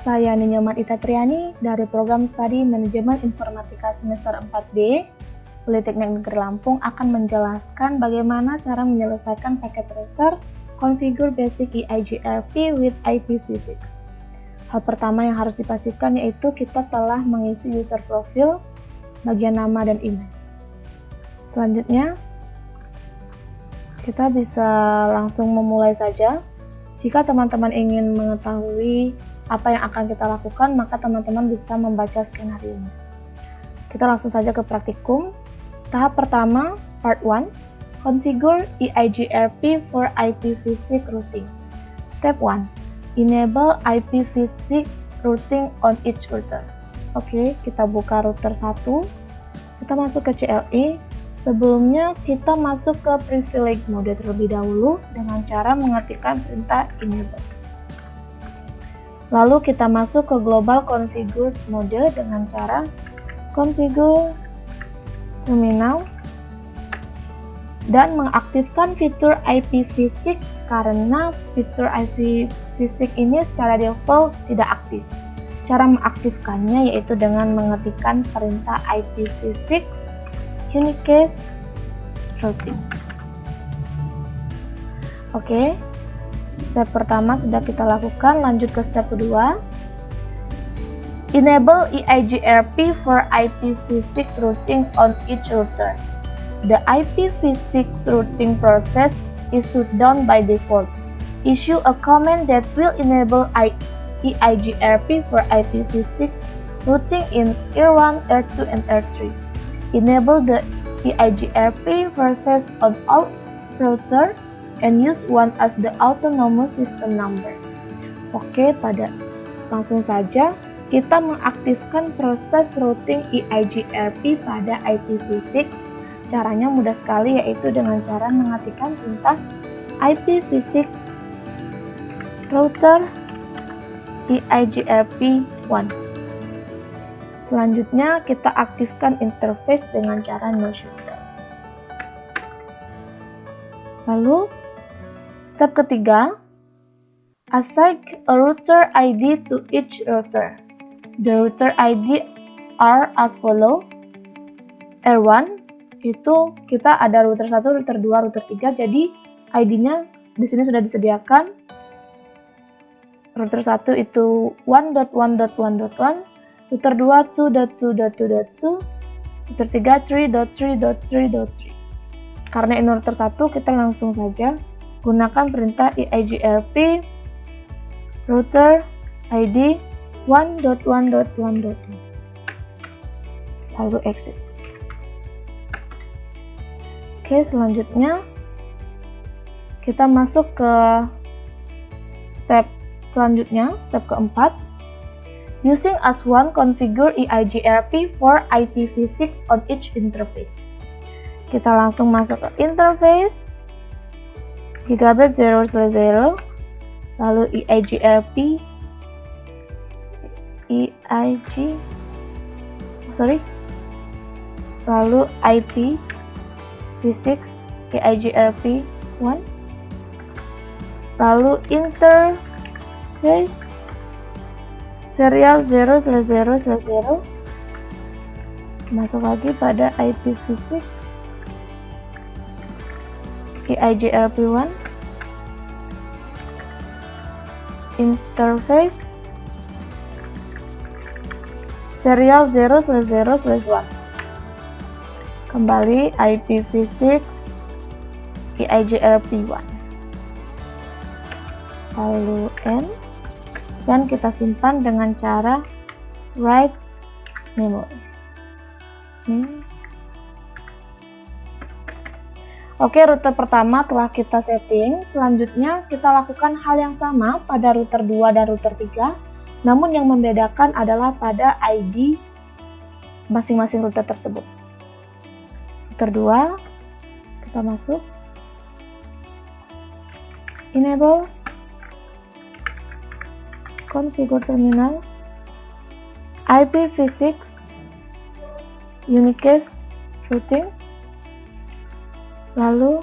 Saya Ninyoman Ita Triani dari Program Studi Manajemen Informatika Semester 4B Politeknik Negeri Lampung akan menjelaskan bagaimana cara menyelesaikan paket tracer Configure Basic EIGRP with IPv6. Hal pertama yang harus dipastikan yaitu kita telah mengisi user profile, bagian nama dan email. Selanjutnya, kita bisa langsung memulai saja. Jika teman-teman ingin mengetahui apa yang akan kita lakukan, maka teman-teman bisa membaca skenario-nya. Kita langsung saja ke praktikum. Tahap pertama, part 1, configure EIGRP for IPv6 routing. Step 1, enable IPv6 routing on each router. Oke, kita buka router 1, kita masuk ke CLI. Sebelumnya kita masuk ke privilege mode terlebih dahulu dengan cara mengetikkan perintah enable. Lalu kita masuk ke global configure mode dengan cara configure terminal dan mengaktifkan fitur IPv6 karena fitur IPv6 ini secara default tidak aktif. Cara mengaktifkannya yaitu dengan mengetikkan perintah IPv6 unicast routing. Oke, step pertama sudah kita lakukan, lanjut ke step kedua. Enable EIGRP for IPv6 routing on each router. The IPv6 routing process is shut down by default. Issue a command that will enable EIGRP for IPv6 routing in R1, R2, and R3. Enable the EIGRP process on all routers and use 1 as the autonomous system number. Oke, langsung saja kita mengaktifkan proses routing EIGRP pada IPv6. Caranya mudah sekali, yaitu dengan cara mengetikkan perintah IPv6 router EIGRP1. Selanjutnya kita aktifkan interface dengan cara no shutdown. Lalu step ketiga, assign a router ID to each router. The router ID are as follow. R1 itu kita ada router 1, router 2, router 3, jadi ID-nya di sini sudah disediakan. Router 1 itu 1.1.1.1, router 2 2.2.2.2, router 3 3.3.3.3. Karena ini router 1, kita langsung saja gunakan perintah EIGRP router ID 1.1.1.1. Lalu exit. Oke, selanjutnya kita masuk ke step selanjutnya, step keempat. Using as one, configure EIGRP for IPv6 on each interface. Kita langsung masuk ke interface gigabit 0/0, lalu EIGRP lalu IPv6 EIGRP1, lalu interface serial 0/0/0, masuk lagi pada IPv6 EIGRP1, interface serial 0/0/1, kembali IPv6 EIGRP1, lalu N, dan kita simpan dengan cara write memory. Oke, router pertama telah kita setting. Selanjutnya kita lakukan hal yang sama pada router 2 dan router 3, namun yang membedakan adalah pada ID masing-masing router tersebut. Router 2, kita masuk, enable configure terminal IPv6 unicast routing, lalu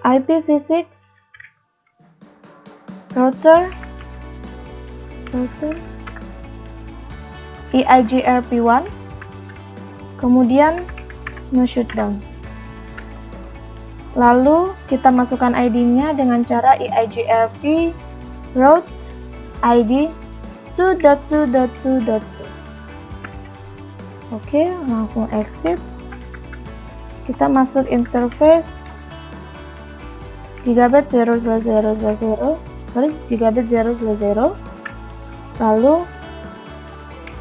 IPv6 router router EIGRP1, kemudian no shutdown. Lalu kita masukkan ID-nya dengan cara EIGRP route ID 2.2.2.2. Oke, langsung exit. Kita masuk interface gigabit 0/0/0, gigabit 0/0, lalu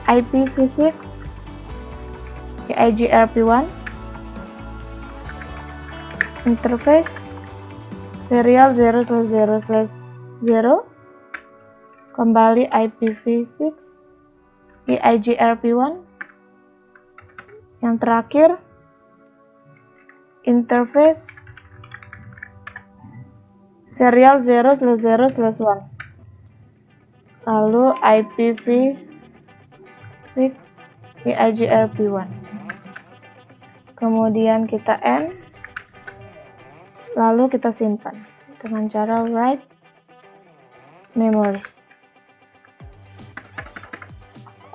IPv6 EIGRP1 interface serial 0/0/0, kembali IPv6 EIGRP1, yang terakhir interface serial 0/0/1, lalu IPv6 EIGRP1, kemudian kita end, lalu kita simpan dengan cara write memories.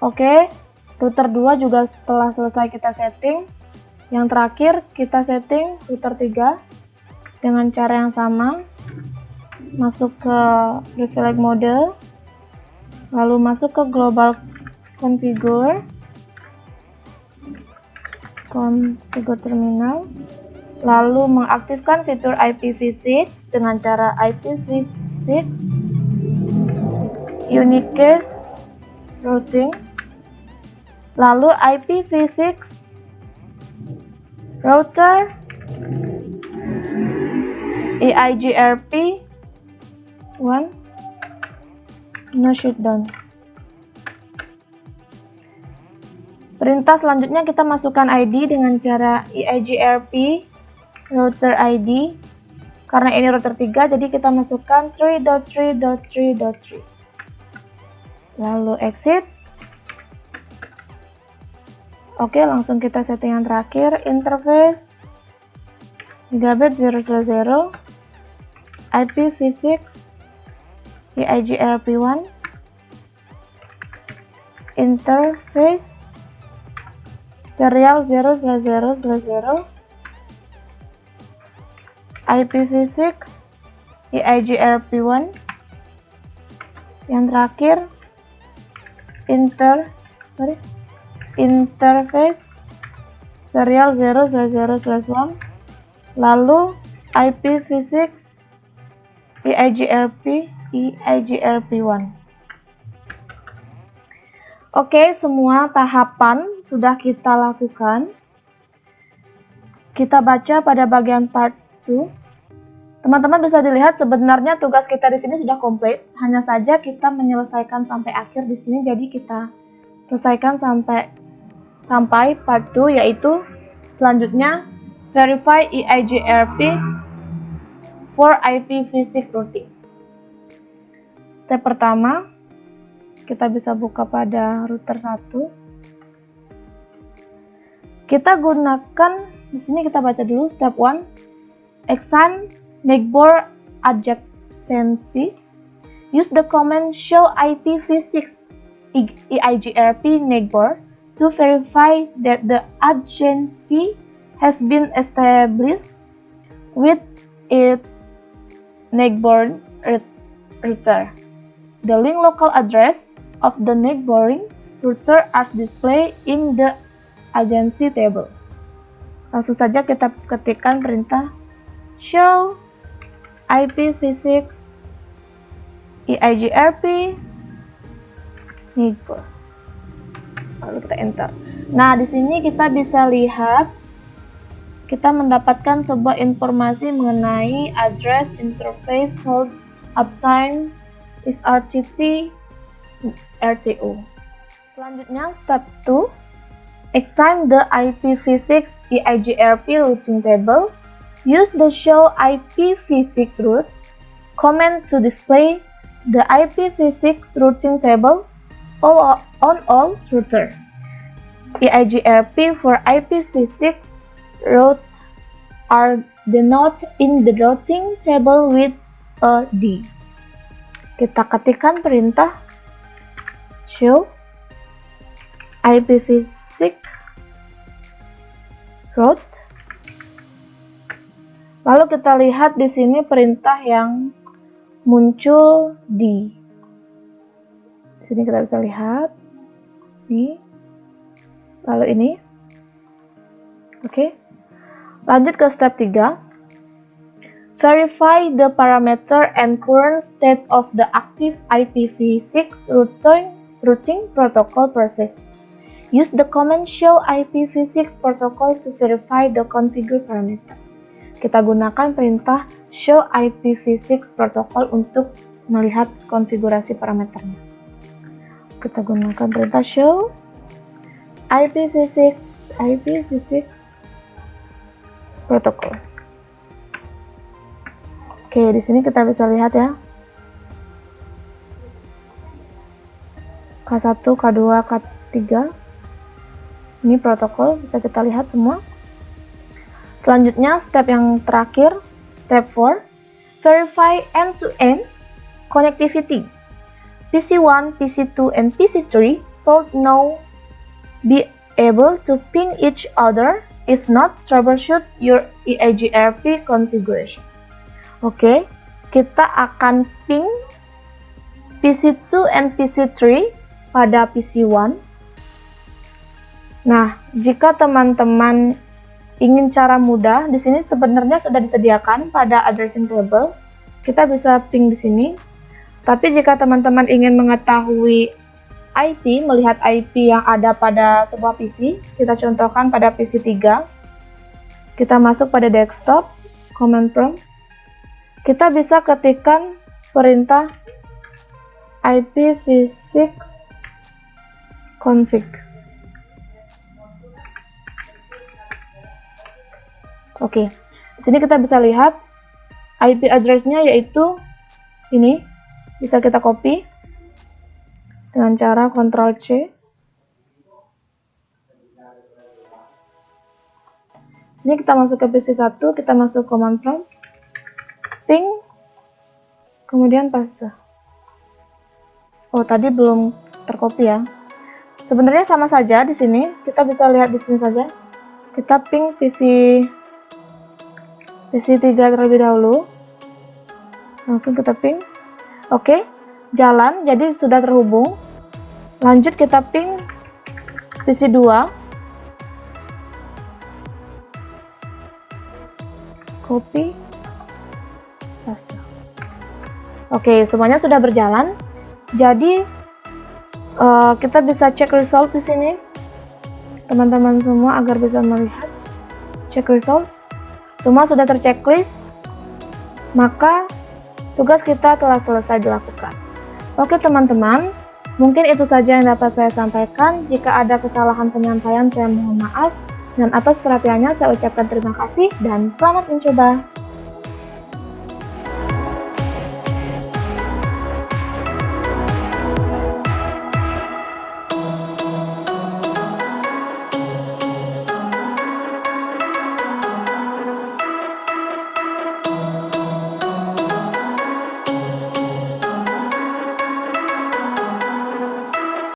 Oke, router 2 juga setelah selesai kita setting. Yang terakhir kita setting router 3 dengan cara yang sama. Masuk ke privilege mode, lalu masuk ke global configure terminal, lalu mengaktifkan fitur IPv6 dengan cara IPv6 unique case routing, lalu IPv6 router EIGRP1 no shutdown. Perintah selanjutnya kita masukkan ID dengan cara EIGRP router ID. Karena ini router 3, jadi kita masukkan 3.3.3.3. Lalu exit. Oke, langsung kita setting yang terakhir, interface gigabit 0/0, IPv6 EIGRP1, interface serial 0/0/0, IPv6 EIGRP1, yang terakhir interface serial 0/0/1, lalu IPv6 EIGRP1. Oke, semua tahapan sudah kita lakukan. Kita baca pada bagian part 2. Teman-teman bisa dilihat sebenarnya tugas kita di sini sudah komplit. Hanya saja kita menyelesaikan sampai akhir di sini, jadi kita selesaikan sampai part 2, yaitu selanjutnya verify EIGRP for IPv6 routing. Step pertama, kita bisa buka pada router 1. Kita gunakan, di sini kita baca dulu step 1, assign neighbor adjacencies. Use the command show IPv6 EIGRP neighbor to verify that the adjacency has been established with its neighboring router. The link local address of the neighboring router are displayed in the adjacency table. Langsung saja kita ketikkan perintah show IPv6 EIGRP neighbor. Lalu kita enter. Nah, di sini kita bisa lihat kita mendapatkan sebuah informasi mengenai address interface hold uptime is RTT RTO. Selanjutnya step 2, assign the IPv6 EIGRP routing table. Use the show IPv6 route command to display the IPv6 routing table on all router. EIGRP for IPv6 routes are denoted in the routing table with a D. Kita ketikkan perintah show IPv6 route. Lalu kita lihat di sini perintah yang muncul di sini, kita bisa lihat nih. Lalu ini. Oke. Lanjut ke step 3. Verify the parameter and current state of the active IPv6 routing protocol process. Use the command show IPv6 protocol to verify the configure parameter. Kita gunakan perintah show IPv6 protocol untuk melihat konfigurasi parameternya. Kita gunakan perintah show IPv6 protocol. Oke, di sini kita bisa lihat ya. K1, K2, K3. Ini protokol, bisa kita lihat semua. Selanjutnya, step yang terakhir, step 4. Verify end-to-end connectivity. PC1, PC2, and PC3 should now be able to ping each other. If not, troubleshoot your EIGRP configuration. Oke, kita akan ping PC2 and PC3 pada PC1. Nah, jika teman-teman ingin cara mudah, di sini sebenarnya sudah disediakan pada addressing table. Kita bisa ping di sini. Tapi jika teman-teman ingin mengetahui IP, melihat IP yang ada pada sebuah PC, kita contohkan pada PC3. Kita masuk pada desktop, command prompt. Kita bisa ketikkan perintah IPv6 config. Oke, di sini kita bisa lihat IP address-nya yaitu ini. Bisa kita copy dengan cara Ctrl+C. Di sini kita masuk ke PC1, kita masuk command prompt, ping, kemudian paste. Oh, tadi belum tercopy ya. Sebenarnya sama saja di sini. Kita bisa lihat di sini saja. Kita ping PC3 terlebih dahulu. Langsung kita ping. Oke, jalan, jadi sudah terhubung. Lanjut kita ping PC2. Copy. Paste. Oke, semuanya sudah berjalan. Jadi kita bisa cek result di sini. Teman-teman semua agar bisa melihat cek result. Semua sudah terchecklist. Maka tugas kita telah selesai dilakukan. Oke teman-teman, mungkin itu saja yang dapat saya sampaikan. Jika ada kesalahan penyampaian, saya mohon maaf. Dan atas perhatiannya saya ucapkan terima kasih dan selamat mencoba.